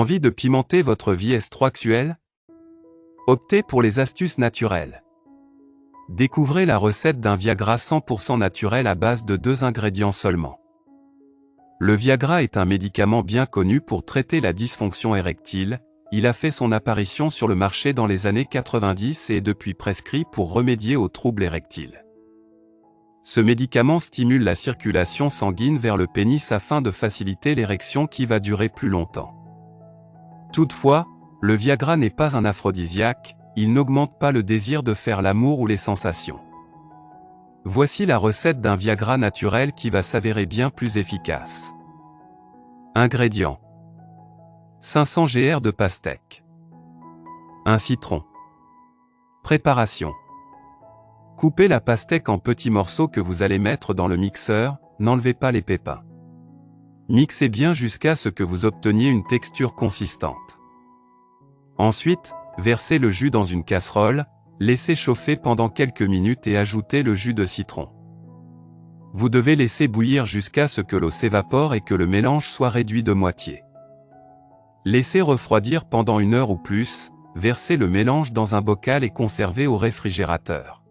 Envie de pimenter votre vie estroctuelle? Optez pour les astuces naturelles. Découvrez la recette d'un Viagra 100% naturel à base de 2 ingrédients seulement. Le Viagra est un médicament bien connu pour traiter la dysfonction érectile. Il a fait son apparition sur le marché dans les années 90 et est depuis prescrit pour remédier aux troubles érectiles. Ce médicament stimule la circulation sanguine vers le pénis afin de faciliter l'érection qui va durer plus longtemps. Toutefois, le Viagra n'est pas un aphrodisiaque, il n'augmente pas le désir de faire l'amour ou les sensations. Voici la recette d'un Viagra naturel qui va s'avérer bien plus efficace. Ingrédients: 500 gr de pastèque, 1 citron. Préparation: coupez la pastèque en petits morceaux que vous allez mettre dans le mixeur, n'enlevez pas les pépins. Mixez bien jusqu'à ce que vous obteniez une texture consistante. Ensuite, versez le jus dans une casserole, laissez chauffer pendant quelques minutes et ajoutez le jus de citron. Vous devez laisser bouillir jusqu'à ce que l'eau s'évapore et que le mélange soit réduit de moitié. Laissez refroidir pendant 1 heure ou plus, versez le mélange dans un bocal et conservez au réfrigérateur.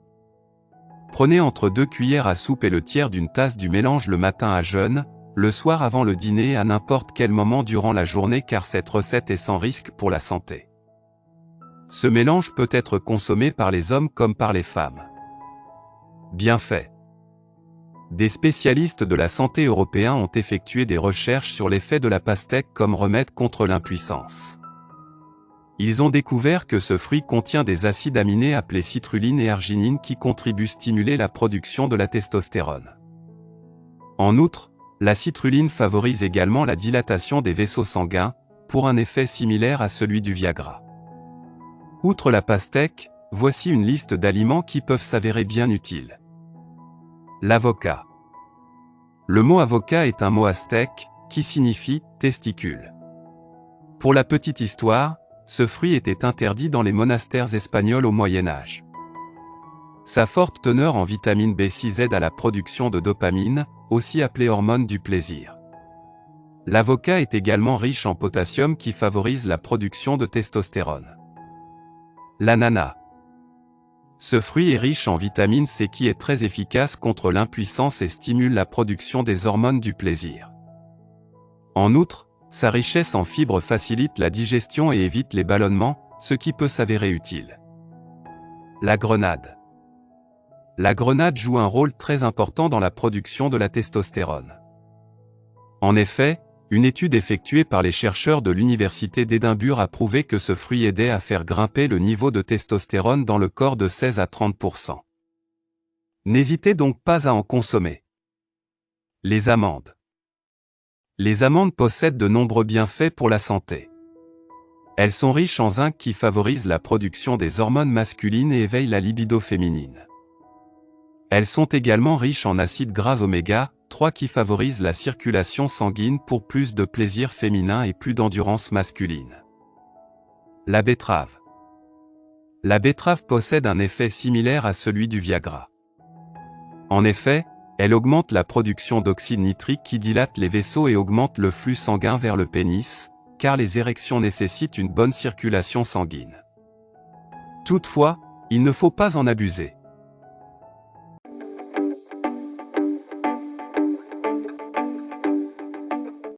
Prenez entre 2 cuillères à soupe et le tiers d'une tasse du mélange le matin à jeun, le soir avant le dîner et à n'importe quel moment durant la journée car cette recette est sans risque pour la santé. Ce mélange peut être consommé par les hommes comme par les femmes. Bienfaits. Des spécialistes de la santé européens ont effectué des recherches sur l'effet de la pastèque comme remède contre l'impuissance. Ils ont découvert que ce fruit contient des acides aminés appelés citrulline et arginine qui contribuent à stimuler la production de la testostérone. En outre, la citrulline favorise également la dilatation des vaisseaux sanguins, pour un effet similaire à celui du Viagra. Outre la pastèque, voici une liste d'aliments qui peuvent s'avérer bien utiles. L'avocat. Le mot avocat est un mot aztèque, qui signifie « testicule ». Pour la petite histoire, ce fruit était interdit dans les monastères espagnols au Moyen Âge. Sa forte teneur en vitamine B6 aide à la production de dopamine, aussi appelée hormone du plaisir. L'avocat est également riche en potassium qui favorise la production de testostérone. L'ananas. Ce fruit est riche en vitamine C qui est très efficace contre l'impuissance et stimule la production des hormones du plaisir. En outre, sa richesse en fibres facilite la digestion et évite les ballonnements, ce qui peut s'avérer utile. La grenade. La grenade joue un rôle très important dans la production de la testostérone. En effet, une étude effectuée par les chercheurs de l'Université d'Édimbourg a prouvé que ce fruit aidait à faire grimper le niveau de testostérone dans le corps de 16 à 30%. N'hésitez donc pas à en consommer. Les amandes. Les amandes possèdent de nombreux bienfaits pour la santé. Elles sont riches en zinc qui favorise la production des hormones masculines et éveille la libido féminine. Elles sont également riches en acides gras oméga 3 qui favorisent la circulation sanguine pour plus de plaisir féminin et plus d'endurance masculine. La betterave. La betterave possède un effet similaire à celui du Viagra. En effet, elle augmente la production d'oxyde nitrique qui dilate les vaisseaux et augmente le flux sanguin vers le pénis, car les érections nécessitent une bonne circulation sanguine. Toutefois, il ne faut pas en abuser.